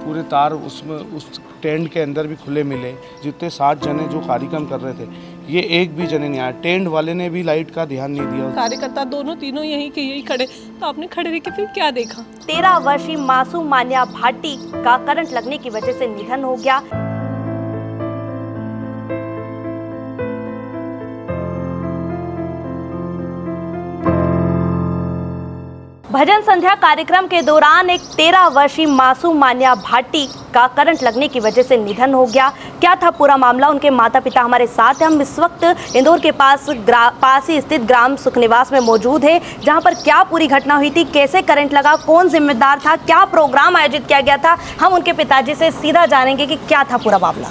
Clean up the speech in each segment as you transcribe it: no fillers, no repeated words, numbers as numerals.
पूरे तार उसमें उस टेंट के अंदर भी खुले मिले। जितने 60 जने जो कार्यक्रम कर रहे थे, ये एक भी जने नहीं आया। टेंट वाले ने भी लाइट का ध्यान नहीं दिया। कार्यकर्ता दोनों तीनों यही खड़े, तो आपने खड़े रह के फिर क्या देखा? 13 वर्षीय मासूम मान्या भाटी का करंट लगने की वजह से निधन हो गया। भजन संध्या कार्यक्रम के दौरान एक 13 वर्षीय मासूम मान्या भाटी का करंट लगने की वजह से निधन हो गया। क्या था पूरा मामला? उनके माता पिता हमारे साथ हैं। हम इस वक्त इंदौर के पास ही स्थित ग्राम सुखनिवास में मौजूद है, जहां पर क्या पूरी घटना हुई थी, कैसे करंट लगा, कौन जिम्मेदार था, क्या प्रोग्राम आयोजित किया गया था, हम उनके पिताजी से सीधा जानेंगे कि क्या था पूरा मामला।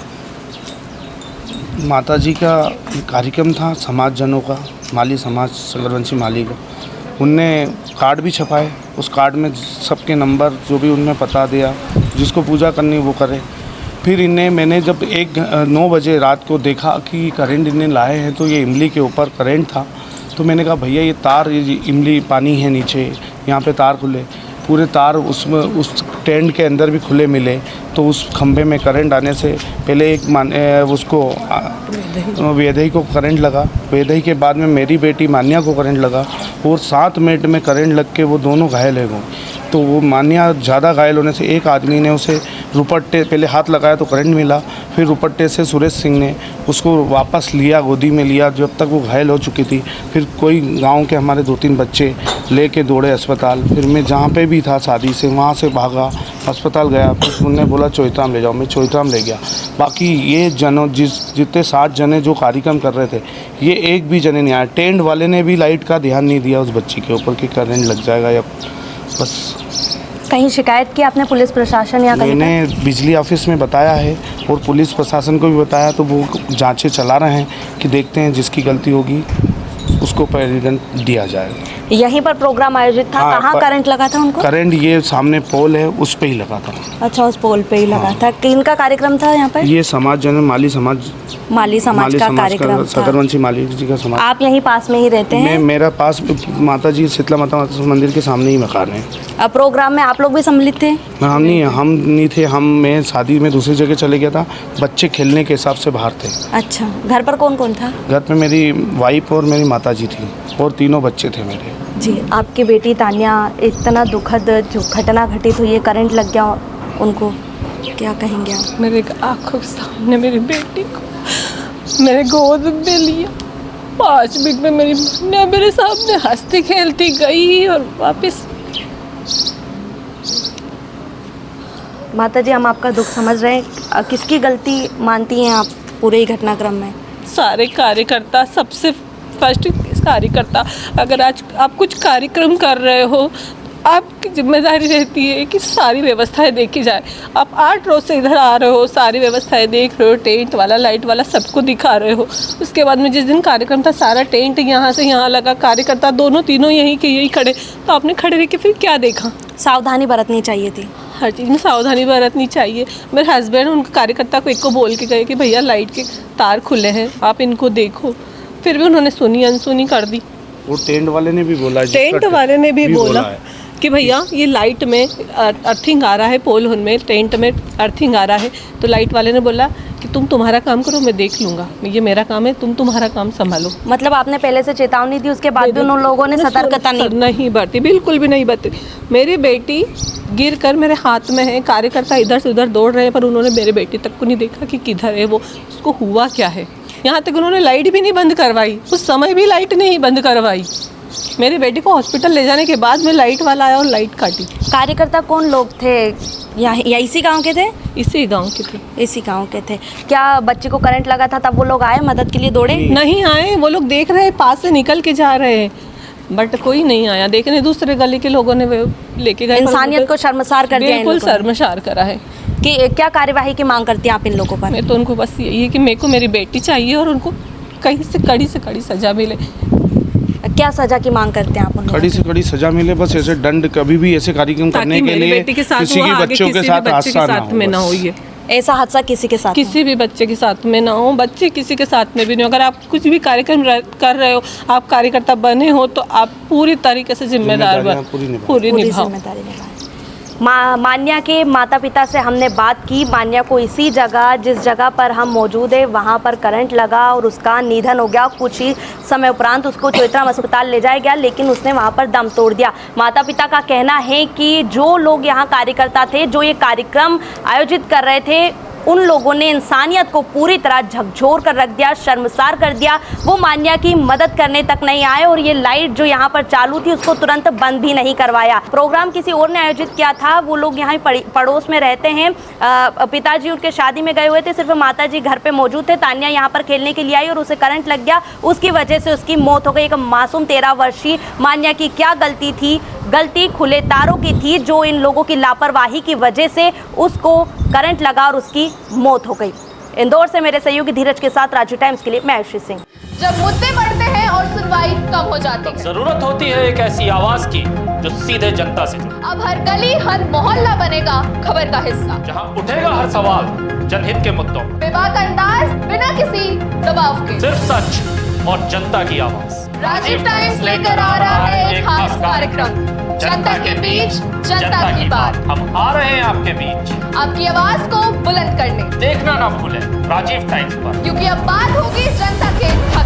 माता जी का कार्यक्रम था, समाज जनों का, माली समाज सकरवंशी माली का। उनने कार्ड भी छपाए, उस कार्ड में सबके नंबर जो भी उनमें पता दिया, जिसको पूजा करनी वो करे। फिर मैंने जब 9 बजे रात को देखा कि करंट इन्हें लाए हैं, तो ये इमली के ऊपर करंट था। तो मैंने कहा भैया ये तार, ये इमली पानी है नीचे, यहाँ पे तार खुले, पूरे तार उसमें उस टेंट के अंदर भी खुले मिले। तो उस खंभे में करंट आने से पहले उसको वेदई को करंट लगा, वेदई के बाद में मेरी बेटी मान्या को करंट लगा, और 7 मिनट में करंट लग के वो दोनों घायल हो गए। तो वो मान्या ज़्यादा घायल होने से एक आदमी ने उसे रुपट्टे, पहले हाथ लगाया तो करंट मिला, फिर रुपट्टे से सुरेश सिंह ने उसको वापस लिया, गोदी में लिया जब तक वो घायल हो चुकी थी। फिर कोई गांव के हमारे 2-3 बच्चे लेके दौड़े अस्पताल। फिर मैं जहाँ पे भी था शादी से, वहाँ से भागा, अस्पताल गया। फिर उन्होंने बोला चौथराम ले जाओ, मैं चौथराम ले गया। बाकी ये जनों जितने 60 जने जो कार्यक्रम कर रहे थे, ये एक भी जने नहीं आया। टेंट वाले ने भी लाइट का ध्यान नहीं दिया उस बच्ची के ऊपर कि करंट लग जाएगा या बस। कहीं शिकायत की आपने पुलिस प्रशासन या कहीं? मैंने बिजली ऑफिस में बताया है और पुलिस प्रशासन को भी बताया, तो वो जांचें चला रहे हैं कि देखते हैं जिसकी गलती होगी उसको परिदंड दिया जाएगा। यहीं पर प्रोग्राम आयोजित था? हाँ, कहाँ करंट लगा था उनको? करंट ये सामने पोल है, उस पे ही लगा था। अच्छा, उस पोल पे ही लगा था। किनका कार्यक्रम था यहाँ पर? ये समाज जन माली समाज का कार्यक्रम था। सकरवंशी माली जी का समाज। आप यहीं पास में ही रहते हैं? मेरा पास माता जी शीतला माता मंदिर के सामने ही मकान है। अब प्रोग्राम में आप लोग भी सम्मिलित थे? हम नहीं थे। मैं शादी में दूसरी जगह चले गया था, बच्चे खेलने के हिसाब से बाहर थे। अच्छा, घर पर कौन कौन था? घर पे मेरी वाइफ और मेरी माता जी थी और 3 बच्चे थे मेरे। जी, आपकी बेटी तान्या, इतना दुखद जो घटना घटित हुई है, करंट लग गया उनको, क्या कहेंगे आप? मेरे आंखों के सामने मेरी बेटी को मेरे गोद में लिया, 5 मिनट में मेरे सामने हंसती खेलती गई और वापस। माता जी, हम आपका दुख समझ रहे हैं। किसकी गलती मानती हैं आप पूरे ही घटनाक्रम में? सारे कार्यकर्ता, सबसे फर्स्ट कार्यकर्ता। अगर आज आप कुछ कार्यक्रम कर रहे हो, आपकी जिम्मेदारी रहती है कि सारी व्यवस्थाएं देखी जाए। आप 8 रोज से इधर आ रहे हो, सारी व्यवस्थाएं देख रहे हो, टेंट वाला, लाइट वाला सबको दिखा रहे हो। उसके बाद में जिस दिन कार्यक्रम था, सारा टेंट यहाँ से यहाँ लगा, कार्यकर्ता दोनों तीनों यही खड़े, तो आपने खड़े रह के फिर क्या देखा? सावधानी बरतनी चाहिए थी। हर चीज़ में सावधानी बरतनी चाहिए। मेरे हस्बैंड उनके कार्यकर्ता को एक को बोल के गए कि भैया लाइट के तार खुले हैं, आप इनको देखो। फिर भी उन्होंने सुनी अनसुनी कर दी। वो टेंट वाले ने भी बोला, कि भैया ये लाइट में अर्थिंग आ रहा है, पोल में टेंट में अर्थिंग आ रहा है। तो लाइट वाले ने बोला कि तुम तुम्हारा काम करो, मैं देख लूँगा, ये मेरा काम है, तुम तुम्हारा काम संभालो। मतलब आपने पहले से चेतावनी दी, उसके बाद भी उन लोगों ने सतर्कता नहीं बरती, बिल्कुल भी नहीं बरती। मेरी बेटी गिर कर मेरे हाथ में है, कार्यकर्ता इधर से उधर दौड़ रहे हैं, पर उन्होंने मेरे बेटी तक को नहीं देखा कि किधर है वो, उसको हुआ क्या है। यहाँ तक उन्होंने लाइट भी नहीं बंद करवाई, उस समय भी लाइट नहीं बंद करवाई। मेरी बेटी को हॉस्पिटल ले जाने के बाद में लाइट वाला आया और लाइट काटी। कार्यकर्ता कौन लोग थे? या इसी गांव के थे? इसी गांव के थे। इसी गांव के थे। क्या बच्चे को करंट लगा था तब वो लोग आए, मदद के लिए दौड़े? नहीं आए, वो लोग देख रहे हैं, पास से निकल के जा रहे हैं, बट कोई नहीं आया देखने। दूसरे गली के लोगों ने लेके गए। इंसानियत को शर्मसार कर दिया। बिल्कुल शर्मसार करा है। कि क्या कार्यवाही की मांग करती हैं आप इन लोगों पर? मैं तो उनको बस यही है कि मेरे को मेरी बेटी चाहिए और उनको कहीं से कड़ी सजा मिले। क्या सजा की मांग करते हैं आप? कड़ी से कड़ी सजा मिले, बस ऐसे दंड कभी भी ऐसे कार्यक्रम करने के लिए किसी की बच्चों के साथ हादसा ना हो। ऐसा हादसा किसी के साथ, किसी भी बच्चे के साथ में ना हो। बच्चे किसी के साथ में भी नहीं हो। अगर आप कुछ भी कार्यक्रम कर रहे हो, आप कार्यकर्ता बने हो, तो आप पूरी तरीके से जिम्मेदारी निभाओ। मान्या के माता पिता से हमने बात की। मान्या को इसी जगह, जिस जगह पर हम मौजूद है, वहाँ पर करंट लगा और उसका निधन हो गया। कुछ ही समय उपरांत उसको चोइथराम अस्पताल ले जाया गया, लेकिन उसने वहाँ पर दम तोड़ दिया। माता पिता का कहना है कि जो लोग यहाँ कार्यकर्ता थे, जो ये कार्यक्रम आयोजित कर रहे थे, उन लोगों ने इंसानियत को पूरी तरह झकझोर कर रख दिया, शर्मसार कर दिया। वो मान्या की मदद करने तक नहीं आए और ये लाइट जो यहाँ पर चालू थी उसको तुरंत बंद भी नहीं करवाया। प्रोग्राम किसी और ने आयोजित किया था, वो लोग यहाँ पड़ोस में रहते हैं। पिताजी उनके शादी में गए हुए थे, सिर्फ माताजी घर पे मौजूद थे। तान्या यहाँ पर खेलने के लिए आई और उसे करंट लग गया, उसकी वजह से उसकी मौत हो गई। एक मासूम 13 वर्षीय मान्या की क्या गलती थी? गलती खुले तारों की थी, जो इन लोगों की लापरवाही की वजह से उसको करंट लगा और उसकी मौत हो गई। इंदौर से मेरे सहयोगी धीरज के साथ राजू टाइम्स के लिए मैं आयुषी सिंह। जब मुद्दे बढ़ते हैं और सुनवाई कम हो जाती है, जरूरत होती है एक ऐसी आवाज की जो सीधे जनता से जुड़े। अब हर गली, हर मोहल्ला बनेगा खबर का हिस्सा, जहां उठेगा हर सवाल जनहित के मुद्दों, बेबाक अंदाज, बिना किसी दबाव के, सिर्फ सच और जनता की आवाज। राजीव टाइम्स लेकर आ रहा है एक खास कार्यक्रम, जनता के बीच, जनता की बात। हम आ रहे हैं आपके बीच, आपकी आवाज को बुलंद करने। देखना ना भूलें राजीव टाइम्स पर, क्योंकि अब बात होगी जनता के हक